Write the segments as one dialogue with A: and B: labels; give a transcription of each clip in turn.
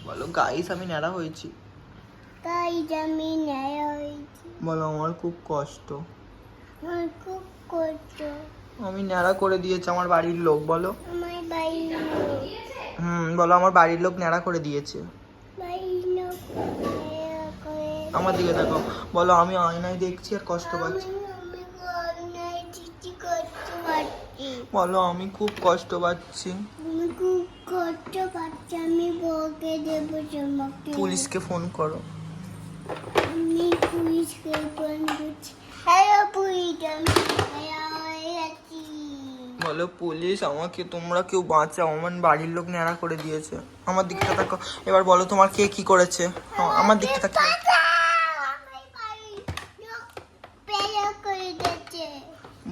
A: বলো গাইস আমি ন্যাড়া হয়েছি।
B: গাইস আমি ন্যাড়া হয়েছি।
A: বলো আমার খুব কষ্ট।
B: আমার খুব কষ্ট।
A: আমি ন্যাড়া করে দিয়েছে আমার বাড়ির লোক। বলো
B: আমার বাড়ির লোক।
A: বলো আমার বাড়ির লোক ন্যাড়া করে দিয়েছে।
B: বাড়ির লোক ন্যাড়া করে।
A: আমার দিকে দেখো। বলো আমি আয়নায় দেখছি আর কষ্ট পাচ্ছি।
B: আমি অন্যায় কিছু করতে পারছি।
A: বলো আমি খুব কষ্ট পাচ্ছি।
B: আমি খুব কষ্ট পাচ্ছি। আমি বউকে দেবো তোমাকে।
A: পুলিশকে ফোন করো।
B: আমি পুলিশকে ফোন করছি। হ্যালো পুলিশ, আমি ন্যাড়া হয়ে গেছি।
A: বলো পুলিশ আমাকে তোমরা কেউ বাঁচাও, আমার বাড়ির লোক ন্যাড়া করে দিয়েছে। আমার দিকটা দেখো। এবার বলো তোমার কে কি করেছে। আমার দিকটা দেখো।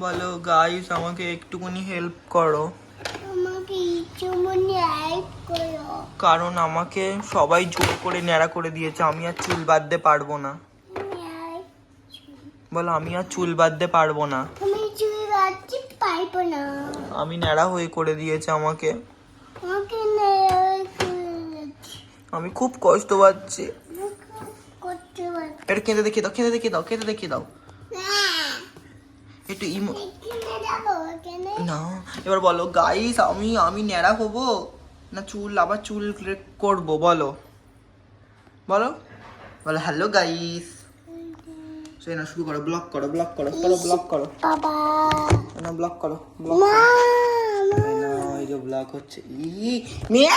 A: বলো গাইস আমাকে একটুখানি হেল্প করো, কারণ আমাকে সবাই জোর করে ন্যাড়া করে দিয়েছে। আমি আর চুল বাঁধতে পারবো না। বলো আমি আর চুল বাঁধতে পারবো না। আমি ন্যাড়া হয়ে করে দিয়েছে আমাকে। আমি খুব কষ্ট পাচ্ছি। এটা কেঁদে দেখিয়ে দাও, কেঁদে দেখিয়ে দাও, কেঁদে দেখিয়ে দাও একটু না। এবার বলো গাইস আমি ন্যাড়া হবো না চুল আবার চুল করবো? বলো বলো বলো হ্যালো গাইস। সেই না শুরু করো, ব্লক করো, ব্লক করো, করো ব্লক করো,
B: বাবা
A: না ব্লক করো, ব্লক করো। এই যে ব্লক হচ্ছে। ই মেয়ে